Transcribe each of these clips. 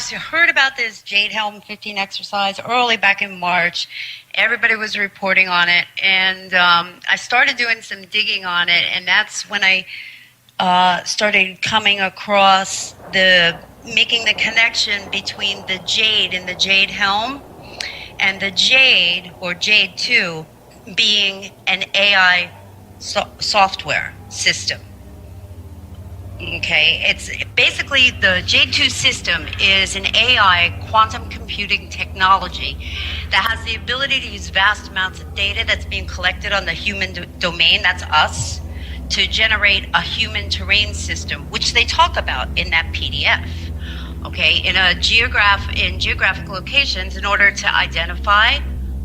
perhaps you heard about this Jade Helm 15 exercise early back in March. Everybody was reporting on it, and I started doing some digging on it, and that's when I started coming across making the connection between the Jade and the Jade Helm, and the Jade, or Jade 2, being an AI software system. Okay, it's basically the Jade 2 system is an AI quantum computing technology that has the ability to use vast amounts of data that's being collected on the human domain, that's us, to generate a human terrain system, which they talk about in that PDF. Okay, in geographic locations, in order to identify,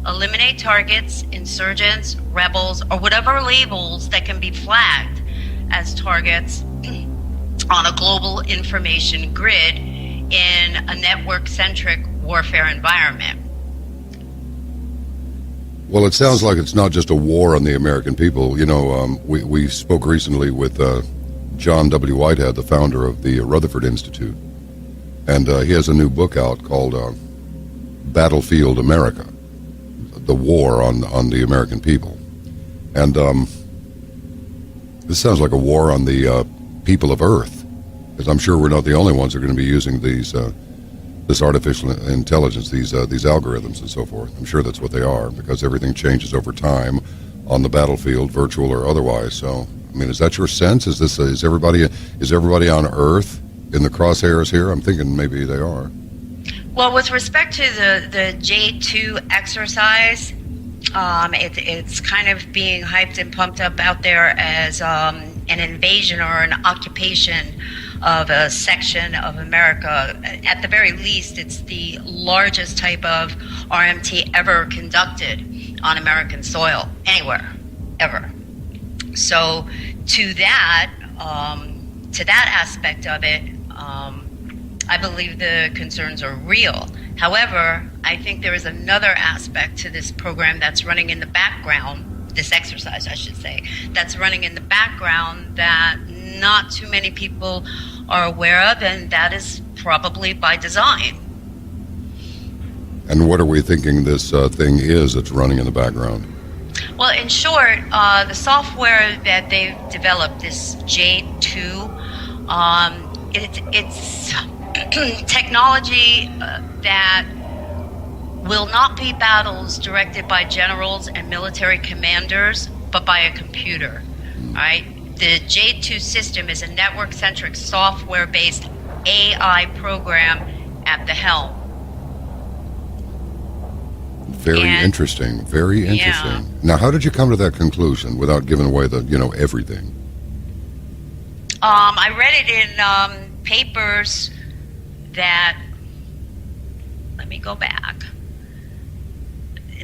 eliminate targets, insurgents, rebels, or whatever labels that can be flagged as targets on a global information grid in a network-centric warfare environment. Well, it sounds like it's not just a war on the American people. You know, we spoke recently with John W. Whitehead, the founder of the Rutherford Institute, and he has a new book out called Battlefield America, the war on the American people. And this sounds like a war on the people of Earth, because I'm sure we're not the only ones who are going to be using this artificial intelligence, these algorithms and so forth. I'm sure that's what they are, because everything changes over time on the battlefield, virtual or otherwise. So, I mean, is that your sense? Is everybody on Earth in the crosshairs here? I'm thinking maybe they are. Well, with respect to the Jade 2 exercise, it's kind of being hyped and pumped up out there as an invasion or an occupation of a section of America. At the very least, it's the largest type of RMT ever conducted on American soil, anywhere, ever. So to that aspect of it, I believe the concerns are real. However, I think there is another aspect to this program that's running in the background, this exercise, I should say, that's running in the background that not too many people are aware of, and that is probably by design. And what are we thinking this thing is that's running in the background? Well, in short, the software that they've developed, this Jade 2, it's technology that will not be battles directed by generals and military commanders, but by a computer. All right? The Jade 2 system is a network-centric, software-based AI program at the helm. Very interesting. Very interesting. Yeah. Now, how did you come to that conclusion without giving away everything? I read it in papers that. Let me go back.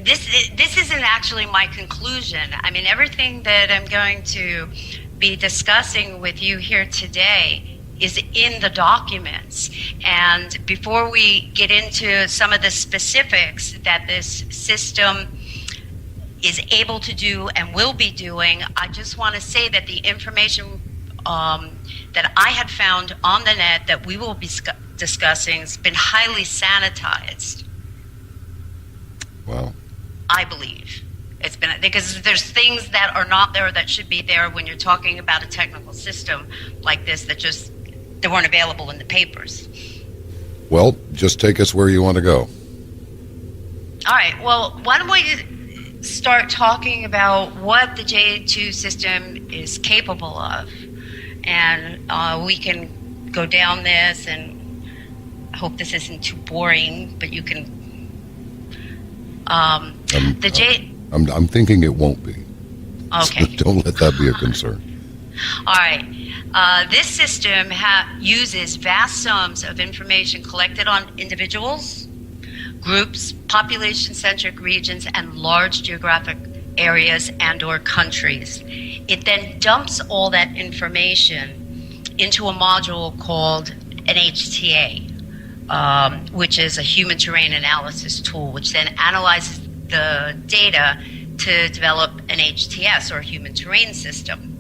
This isn't actually my conclusion. I mean, everything that I'm going to be discussing with you here today is in the documents. And before we get into some of the specifics that this system is able to do and will be doing, I just want to say that the information that I had found on the net that we will be discussing has been highly sanitized. Wow. I believe. It's been, because there's things that are not there that should be there when you're talking about a technical system like this that weren't available in the papers. Well, just take us where you want to go. All right. Well, why don't we start talking about what the Jade 2 system is capable of, and we can go down this. And I hope this isn't too boring, but you can. The Jade. I'm thinking it won't be. Okay. So don't let that be a concern. All right. This system uses vast sums of information collected on individuals, groups, population-centric regions, and large geographic areas and or countries. It then dumps all that information into a module called an HTA, which is a human terrain analysis tool, which then analyzes the data to develop an HTS, or human terrain system.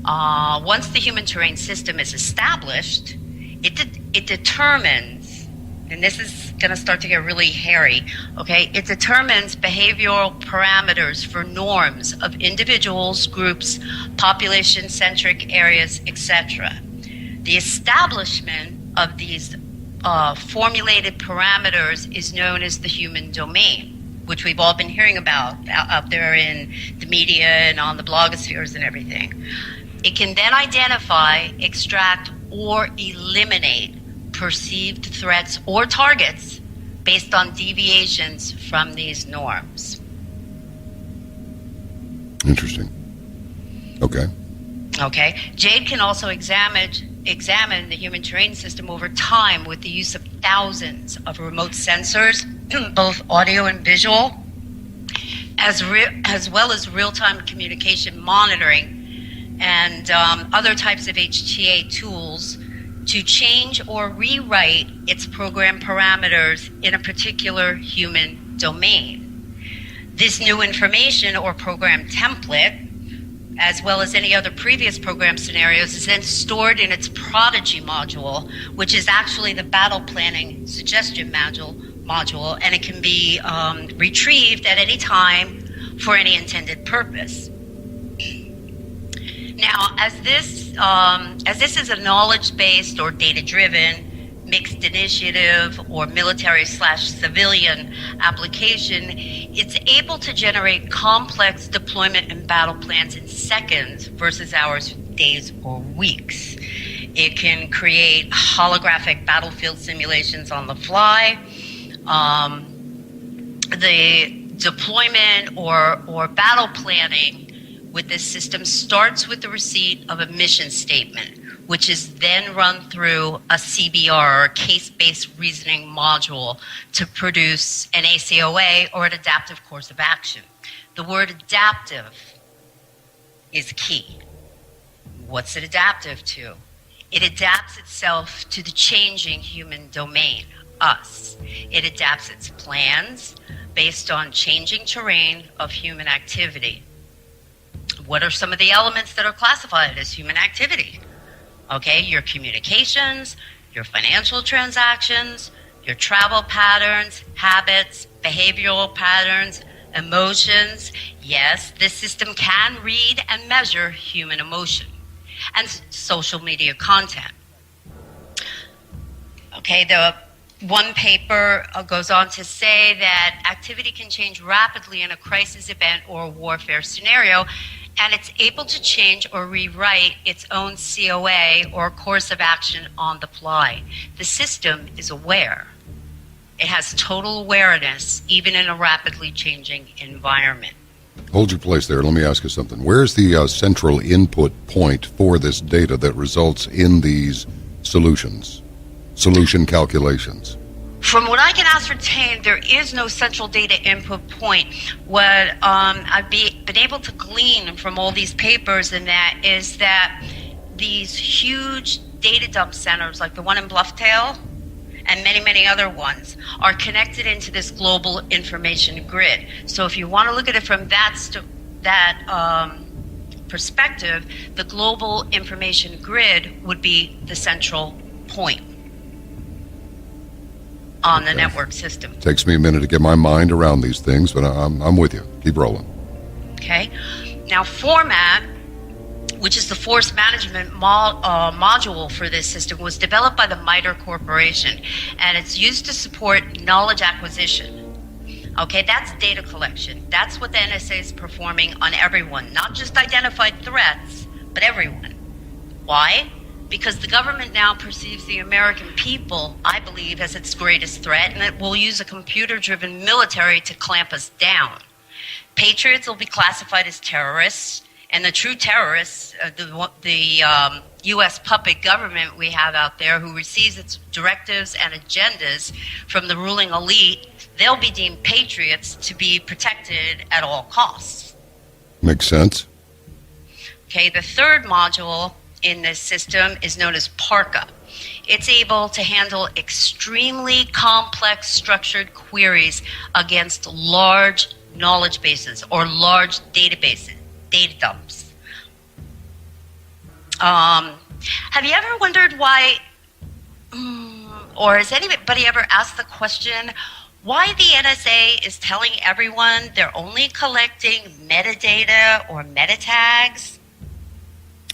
Once the human terrain system is established, it determines and this is going to start to get really hairy, okay? It determines behavioral parameters for norms of individuals, groups, population-centric areas, etc. The establishment of these formulated parameters is known as the human domain, which we've all been hearing about out there in the media and on the blogospheres and everything. It can then identify, extract, or eliminate perceived threats or targets based on deviations from these norms. Interesting. Okay. Okay. Jade can also examine the human terrain system over time with the use of thousands of remote sensors, both audio and visual, as well as real-time communication monitoring and other types of HTA tools to change or rewrite its program parameters in a particular human domain. This new information or program template, as well as any other previous program scenarios, is then stored in its Prodigy module, which is actually the battle planning suggestion module, and it can be retrieved at any time for any intended purpose. Now, as this is a knowledge-based or data-driven, mixed initiative, or military/civilian application, it's able to generate complex deployment and battle plans in seconds versus hours, days, or weeks. It can create holographic battlefield simulations on the fly. The deployment or battle planning with this system starts with the receipt of a mission statement, which is then run through a CBR, or case-based reasoning module, to produce an ACOA, or an adaptive course of action. The word adaptive is key. What's it adaptive to? It adapts itself to the changing human domain, us. It adapts its plans based on changing terrain of human activity. What are some of the elements that are classified as human activity? Okay, your communications, your financial transactions, your travel patterns, habits, behavioral patterns, emotions. Yes, this system can read and measure human emotion, and social media content. Okay, the one paper goes on to say that activity can change rapidly in a crisis event or a warfare scenario, and it's able to change or rewrite its own COA or course of action on the fly. The system is aware. It has total awareness, even in a rapidly changing environment. Hold your place there. Let me ask you something. Where's the central input point for this data that results in these solution calculations? From what I can ascertain, there is no central data input point. What I've been able to glean from all these papers and that is that these huge data dump centers, like the one in Blufftail and many, many other ones, are connected into this global information grid. So if you want to look at it from that perspective, the global information grid would be the central point on the network system. Takes me a minute to get my mind around these things, but I'm with you. Keep rolling. Okay. Now, format, which is the force management module for this system, was developed by the MITRE Corporation, and it's used to support knowledge acquisition. Okay, that's data collection. That's what the NSA is performing on everyone, not just identified threats, but everyone. Why? Because the government now perceives the American people, I believe, as its greatest threat, and it will use a computer-driven military to clamp us down. Patriots will be classified as terrorists, and the true terrorists, the U.S. puppet government we have out there who receives its directives and agendas from the ruling elite, they'll be deemed patriots to be protected at all costs. Makes sense. Okay, the third module in this system is known as PARCA. It's able to handle extremely complex structured queries against large knowledge bases or large databases, data dumps. Have you ever wondered why or has anybody ever asked the question why the NSA is telling everyone they're only collecting metadata or meta tags?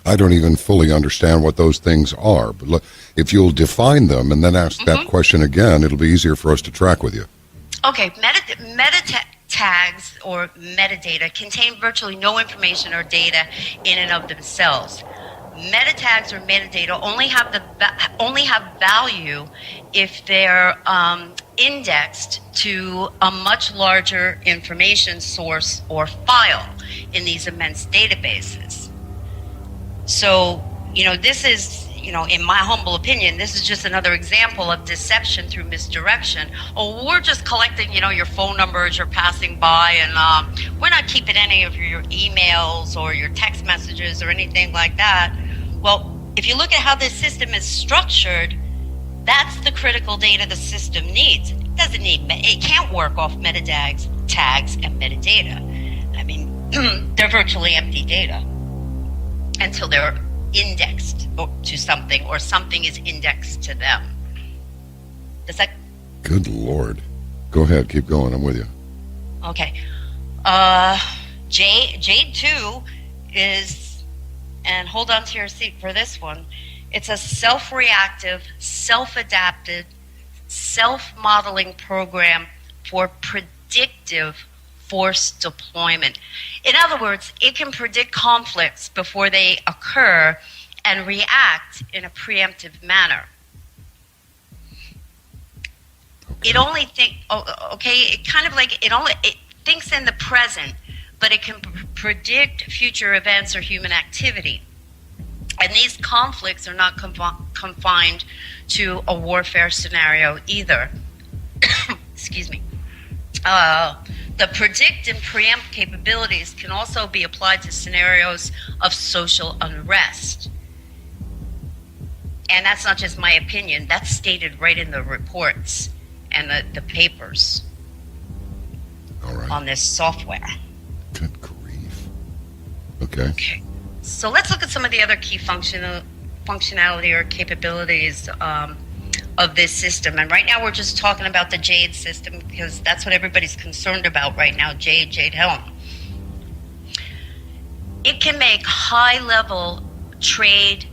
I don't even fully understand what those things are. But look, if you'll define them and then ask that question again, it'll be easier for us to track with you. Okay, tags or metadata contain virtually no information or data in and of themselves. Meta tags or metadata only have value if they're indexed to a much larger information source or file in these immense databases. So, this is, in my humble opinion, this is just another example of deception through misdirection. Oh, we're just collecting, your phone numbers you're passing by, and we're not keeping any of your emails or your text messages or anything like that. Well, if you look at how this system is structured, that's the critical data the system needs. It can't work off meta tags and metadata. I mean, they're virtually empty data until they're indexed to something or something is indexed to them. Does that? Good Lord. Go ahead. Keep going. I'm with you. Okay. Jade 2 is, and hold on to your seat for this one, it's a self-reactive, self-adapted, self-modeling program for predictive force deployment. In other words, it can predict conflicts before they occur and react in a preemptive manner. Okay. It only it thinks in the present, but it can predict future events or human activity. And these conflicts are not confined to a warfare scenario either. Excuse me. The predict and preempt capabilities can also be applied to scenarios of social unrest. And that's not just my opinion. That's stated right in the reports and the papers on this software. Good grief. Okay. So let's look at some of the other key functionality or capabilities of this system. And right now we're just talking about the Jade system because that's what everybody's concerned about right now, Jade Helm. It can make high-level trade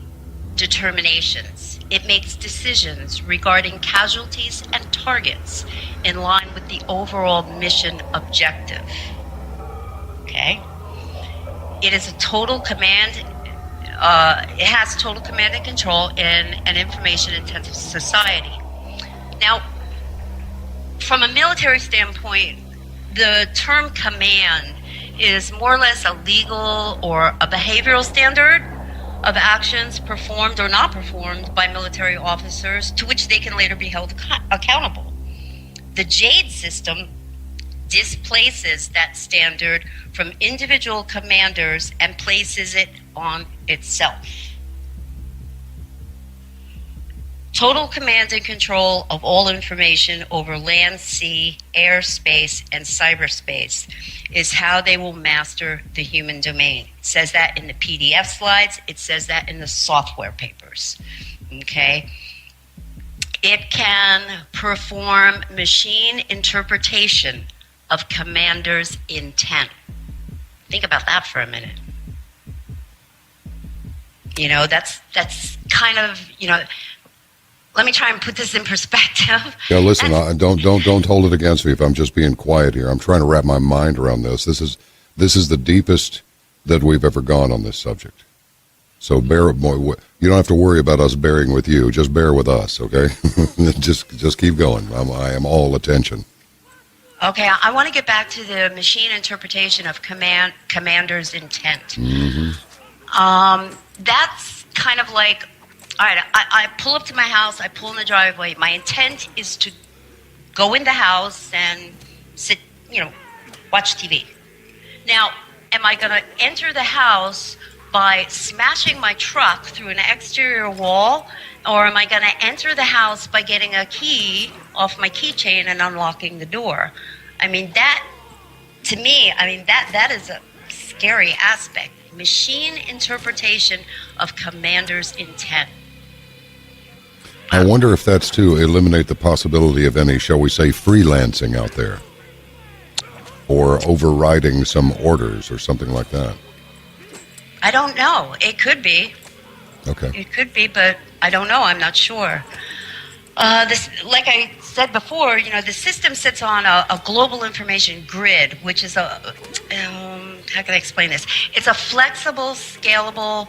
determinations. It makes decisions regarding casualties and targets in line with the overall mission objective. Okay? It is a total command. It has total command and control in an information-intensive society. Now, from a military standpoint, the term command is more or less a legal or a behavioral standard of actions performed or not performed by military officers to which they can later be held accountable. The Jade system displaces that standard from individual commanders and places it on itself. Total command and control of all information over land, sea, air, space, and cyberspace is how they will master the human domain. It says that in the PDF slides. It says that in the software papers. Okay? It can perform machine interpretation of commander's intent. Think about that for a minute. That's kind of, let me try and put this in perspective. Yeah, listen, don't hold it against me if I'm just being quiet here. I'm trying to wrap my mind around this. This is the deepest that we've ever gone on this subject. So you don't have to worry about us bearing with you. Just bear with us, okay? just keep going. I am all attention. Okay, I want to get back to the machine interpretation of commander's intent. Mm-hmm. That's kind of like, all right, I pull up to my house, I pull in the driveway. My intent is to go in the house and sit, watch TV. Now, am I going to enter the house by smashing my truck through an exterior wall, or am I going to enter the house by getting a key off my keychain and unlocking the door? I mean, that, to me, that is a scary aspect. Machine interpretation of commander's intent. I wonder if that's to eliminate the possibility of any, shall we say, freelancing out there, or overriding some orders or something like that. I don't know. It could be. Okay. It could be, but I don't know. I'm not sure. This, like I said before, the system sits on a global information grid, which is how can I explain this? It's a flexible, scalable,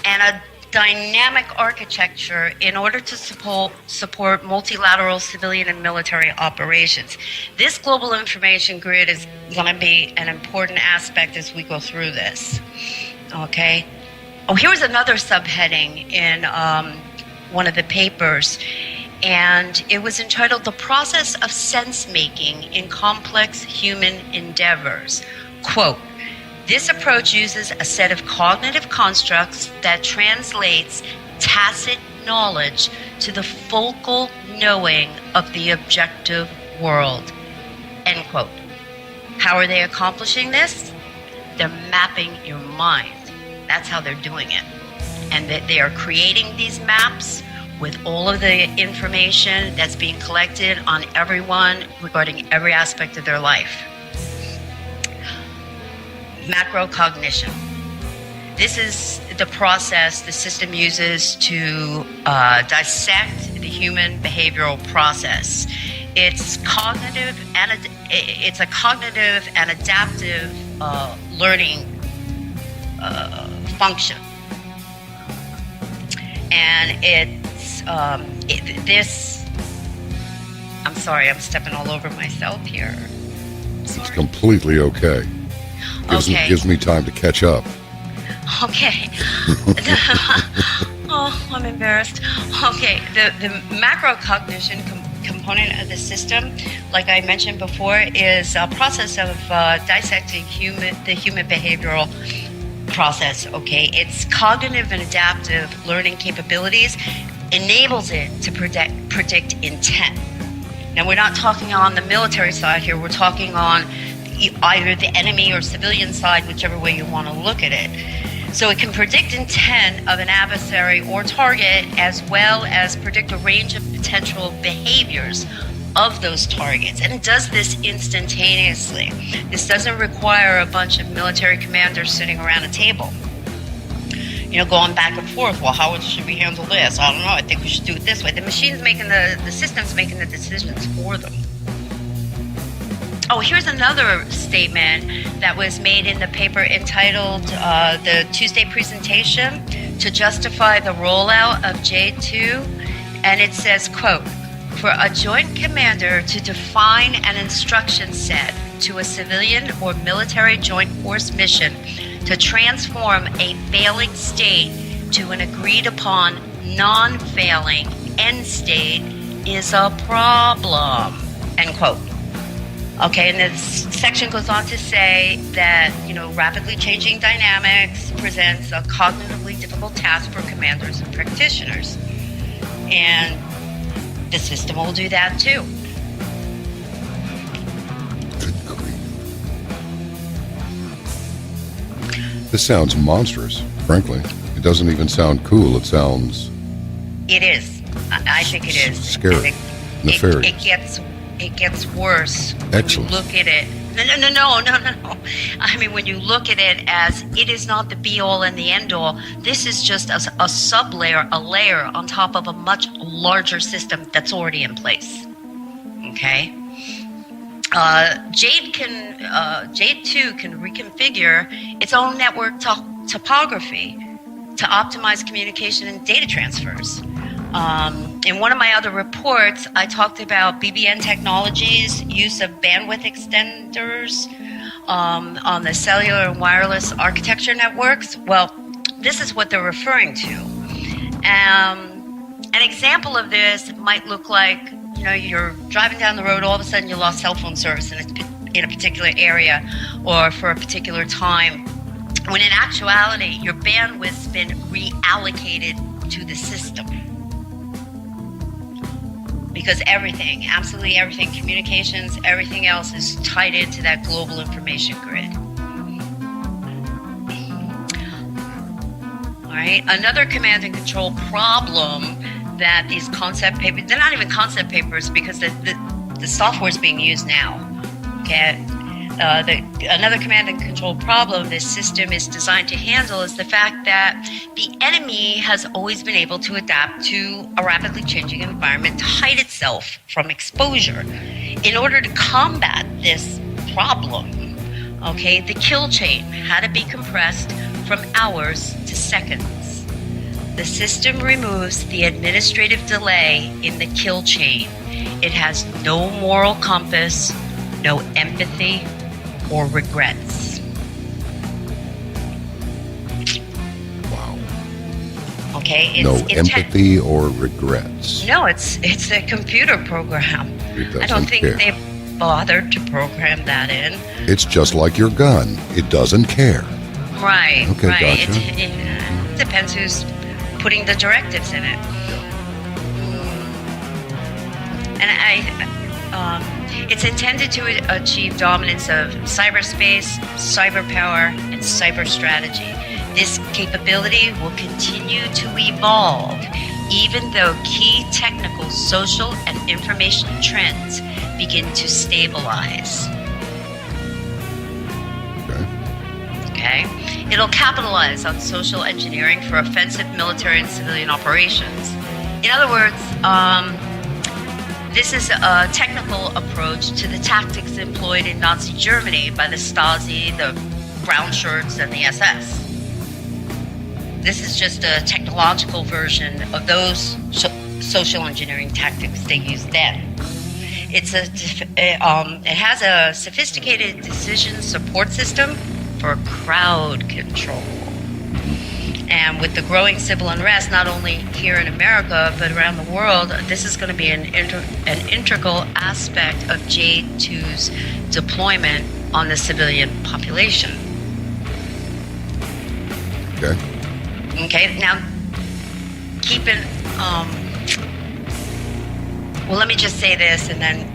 and a dynamic architecture in order to support multilateral civilian and military operations. This global information grid is going to be an important aspect as we go through this. Okay. Oh, here's another subheading in one of the papers, and it was entitled "The Process of Sense-Making in Complex Human Endeavors." Quote, "This approach uses a set of cognitive constructs that translates tacit knowledge to the focal knowing of the objective world." End quote. How are they accomplishing this? They're mapping your mind. That's how they're doing it. And that they are creating these maps with all of the information that's being collected on everyone regarding every aspect of their life. Macrocognition. This is the process the system uses to dissect the human behavioral process. It's a cognitive and adaptive learning function, and this. I'm sorry, I'm stepping all over myself here. It's completely okay. Gives me time to catch up. Okay. Oh, I'm embarrassed. Okay, the macrocognition component of the system, like I mentioned before, is a process of dissecting the human behavioral process. Okay, its cognitive and adaptive learning capabilities enables it to predict intent. Now, we're not talking on the military side here. We're talking on either the enemy or civilian side, whichever way you want to look at it. So it can predict intent of an adversary or target, as well as predict a range of potential behaviors of those targets. And it does this instantaneously. This doesn't require a bunch of military commanders sitting around a table, going back and forth. Well, how should we handle this? I don't know. I think we should do it this way. The machine's making the system's making the decisions for them. Oh, here's another statement that was made in the paper entitled "The Tuesday Presentation to Justify the Rollout of Jade 2," and it says, quote, "For a joint commander to define an instruction set to a civilian or military joint force mission to transform a failing state to an agreed upon non-failing end state is a problem," end quote. Okay, and this section goes on to say that, rapidly changing dynamics presents a cognitively difficult task for commanders and practitioners. And the system will do that too. This sounds monstrous, frankly. It doesn't even sound cool. It sounds... It is. I think it is. Scary. Nefarious. It gets worse. Excellent. When you look at it. No. I mean, when you look at it as it is not the be-all and the end-all, this is just a sub-layer, a layer on top of a much larger system that's already in place. Okay? Jade 2 can reconfigure its own network topography to optimize communication and data transfers. In one of my other reports, I talked about BBN Technologies' use of bandwidth extenders on the cellular and wireless architecture networks. Well, this is what they're referring to. An example of this might look like, you're driving down the road, all of a sudden you lost cell phone service in a particular area or for a particular time, when in actuality, your bandwidth's been reallocated to the system. Because everything, absolutely everything, communications, everything else is tied into that global information grid. All right, another command and control problem that these concept papers, they're not even concept papers because the software is being used now. Okay. Another command and control problem this system is designed to handle is the fact that the enemy has always been able to adapt to a rapidly changing environment to hide itself from exposure. In order to combat this problem, okay, the kill chain had to be compressed from hours to seconds. The system removes the administrative delay in the kill chain. It has no moral compass, no empathy, or regrets. Wow. Okay. No empathy or regrets. No, it's a computer program. I don't think they bothered to program that in. It's just like your gun. It doesn't care. Right. Okay, right. gotcha. It depends who's putting the directives in it. And it's intended to achieve dominance of cyberspace, cyber power, and cyber strategy. This capability will continue to evolve even though key technical, social, and information trends begin to stabilize. Okay. It'll capitalize on social engineering for offensive military and civilian operations. In other words, this is a technical approach to the tactics employed in Nazi Germany by the Stasi, the brown shirts, and the SS. This is just a technological version of those social engineering tactics they used then. It has a sophisticated decision support system for crowd control. And with the growing civil unrest, not only here in America, but around the world, this is going to be an integral aspect of Jade 2's deployment on the civilian population. Okay. Okay, now, well, let me just say this and then,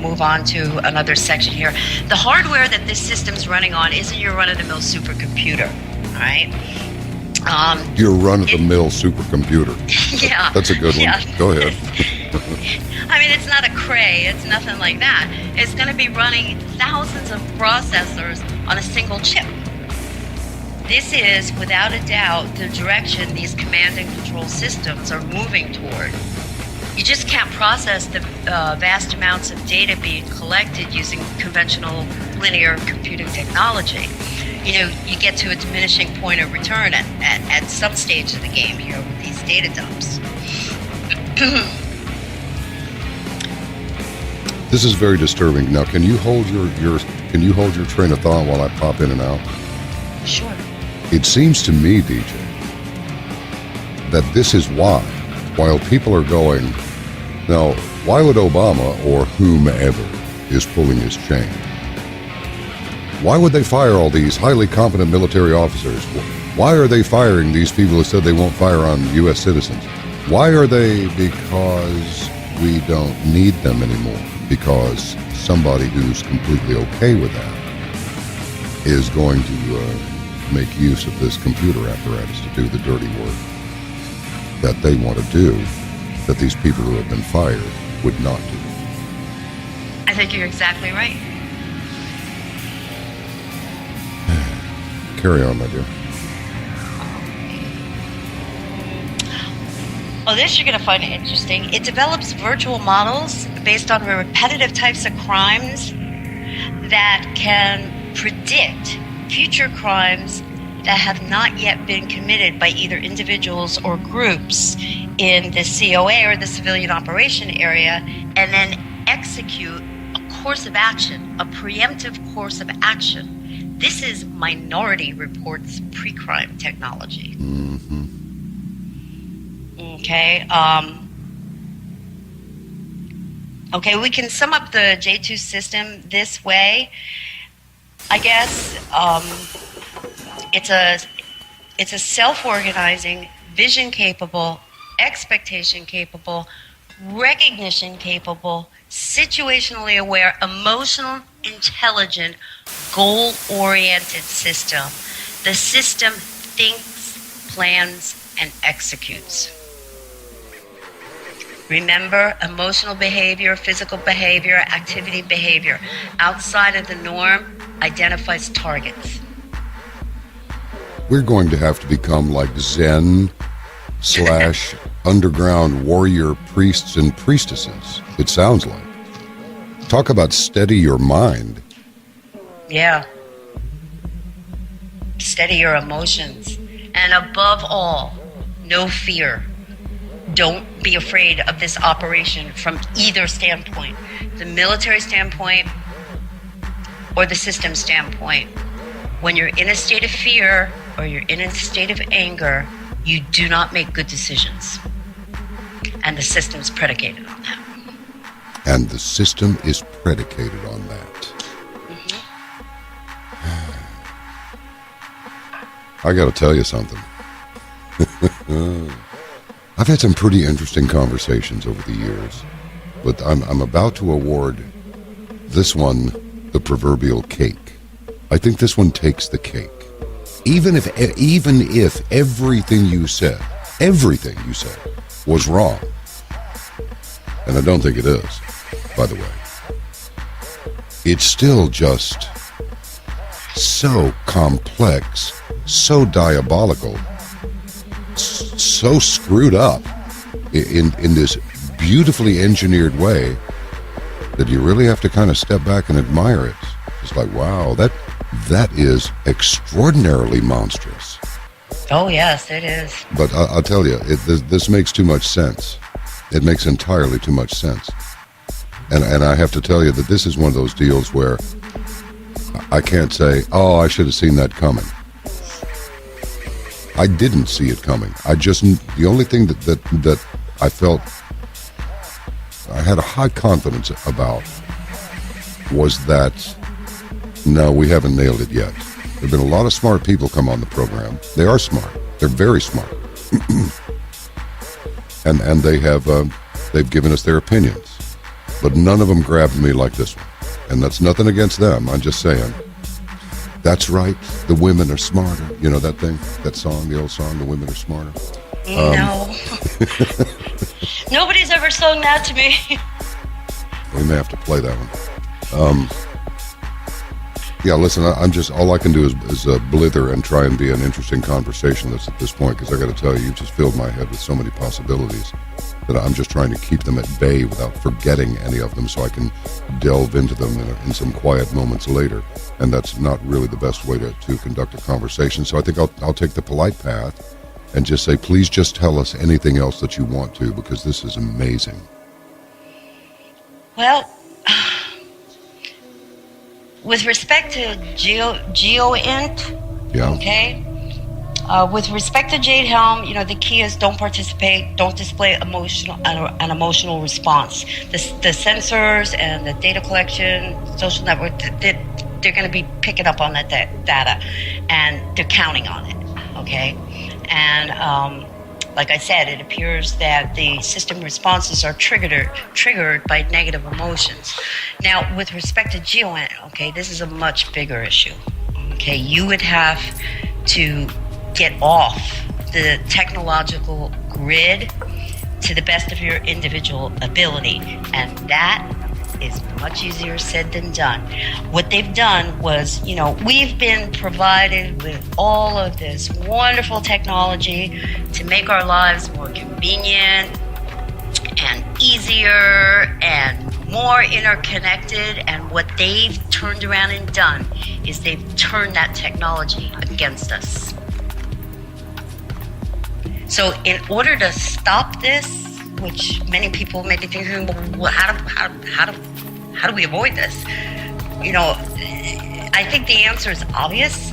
move on to another section here. The hardware that this system's running on isn't your run-of-the-mill supercomputer, all right? Your run-of-the-mill supercomputer. Yeah. That's a good one. Yeah. Go ahead. I mean, it's not a Cray. It's nothing like that. It's going to be running thousands of processors on a single chip. This is, without a doubt, the direction these command and control systems are moving toward. You just can't process the vast amounts of data being collected using conventional linear computing technology. You get to a diminishing point of return at some stage of the game here with these data dumps. This is very disturbing. Now, can you hold your train of thought while I pop in and out? Sure. It seems to me, DJ, that this is why, while people are going, now, why would Obama or whomever is pulling his chain? Why would they fire all these highly competent military officers? Why are they firing these people who said they won't fire on U.S. citizens? Why are they? Because we don't need them anymore. Because somebody who's completely okay with that is going to make use of this computer apparatus to do the dirty work that they want to do, that these people who have been fired would not do. I think you're exactly right. Carry on, my dear. Well, this you're going to find interesting. It develops virtual models based on repetitive types of crimes that can predict future crimes that have not yet been committed by either individuals or groups in the COA or the civilian operation area, and then execute a course of action, a preemptive course of action. This is Minority Report's pre-crime technology. Mm-hmm. Okay. Okay, we can sum up the J2 system this way. I guess it's a self-organizing, vision-capable, expectation-capable, recognition-capable, situationally aware, emotional, intelligent, goal-oriented system. The system thinks, plans, and executes. Remember, emotional behavior, physical behavior, activity behavior outside of the norm identifies targets. We're going to have to become like Zen slash underground warrior priests and priestesses, it sounds like. Talk about steady your mind. Yeah. Steady your emotions. And above all, no fear. Don't be afraid of this operation from either standpoint, the military standpoint or the system standpoint. When you're in a state of fear or you're in a state of anger, you do not make good decisions. And the system's predicated on that. And the system is predicated on that. I got to tell you something. I've had some pretty interesting conversations over the years, but I'm about to award this one the proverbial cake. I think this one takes the cake. Even if everything you said was wrong, and I don't think it is, by the way, it's still just so complex, so diabolical, so screwed up in this beautifully engineered way that you really have to kind of step back and admire it. It's like, wow, that is extraordinarily monstrous. Oh, yes, it is. But I'll tell you, this makes too much sense. It makes entirely too much sense. And I have to tell you that this is one of those deals where I can't say, oh, I should have seen that coming. I didn't see it coming. The only thing that I felt I had a high confidence about was that, no, we haven't nailed it yet. There have been a lot of smart people come on the program. They are smart. They're very smart. and they've given us their opinions. But none of them grabbed me like this one. And that's nothing against them. I'm just saying, that's right, the women are smarter. You know that thing, that song, the old song, the women are smarter? No. Nobody's ever sung that to me. We may have to play that one. Yeah, listen, all I can do is blither and try and be an interesting conversationalist at this point, because I got to tell you, you've just filled my head with so many possibilities that I'm just trying to keep them at bay without forgetting any of them, so I can delve into them in some quiet moments later. And that's not really the best way to conduct a conversation. So I think I'll take the polite path and just say, please just tell us anything else that you want to, because this is amazing. Well, with respect to GeoInt, yeah. Okay, with respect to Jade Helm, the key is don't participate, don't display an emotional response. The sensors and the data collection, social network, they're going to be picking up on that data, and they're counting on it, okay? And like I said, it appears that the system responses are triggered by negative emotions. Now, with respect to GeoInt, okay, this is a much bigger issue. Okay, you would have to get off the technological grid to the best of your individual ability, and that is much easier said than done. What they've done was, we've been provided with all of this wonderful technology to make our lives more convenient and easier and more interconnected, and what they've turned around and done is they've turned that technology against us. So in order to stop this, which many people may be thinking, well, how do we avoid this? I think the answer is obvious.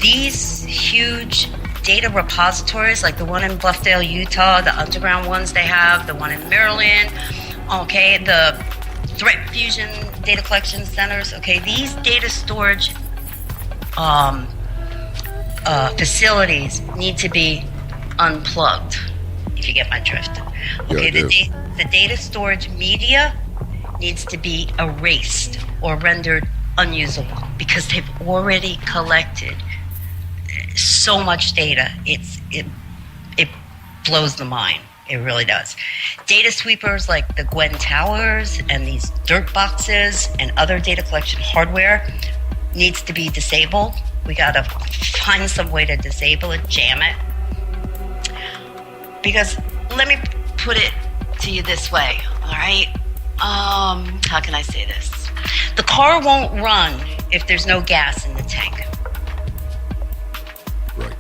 These huge data repositories, like the one in Bluffdale, Utah, the underground ones they have, the one in Maryland, okay, the threat fusion data collection centers, okay, these data storage facilities need to be unplugged, if you get my drift. Okay, the data storage media needs to be erased or rendered unusable, because they've already collected so much data. It blows the mind. It really does. Data sweepers like the Gwen Towers and these dirt boxes and other data collection hardware needs to be disabled. We got to find some way to disable it, jam it. Because let me put it to you this way, all right? How can I say this? The car won't run if there's no gas in the tank. Right.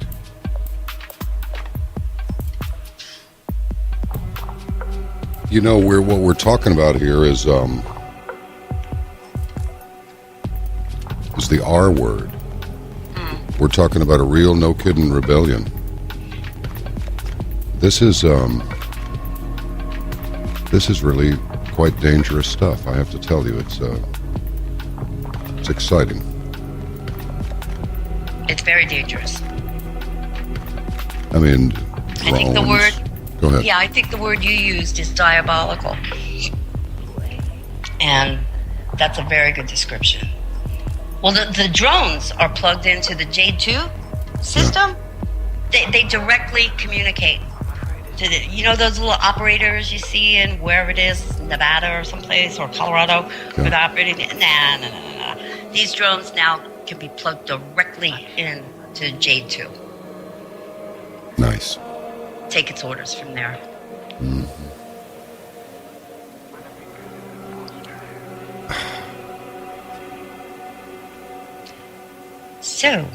You know, what we're talking about here is the R word. We're talking about a real no-kidding rebellion. This is really quite dangerous stuff. I have to tell you, it's exciting. It's very dangerous. I mean, I think the word. Go ahead. Yeah, I think the word you used is diabolical, and that's a very good description. Well, the drones are plugged into the Jade 2 system. Yeah. They directly communicate to the, you know, those little operators you see in wherever it is, Nevada or someplace, or Colorado, where they're operating. Nah. These drones now can be plugged directly into Jade 2. Nice. Take its orders from there. Mm-hmm. So,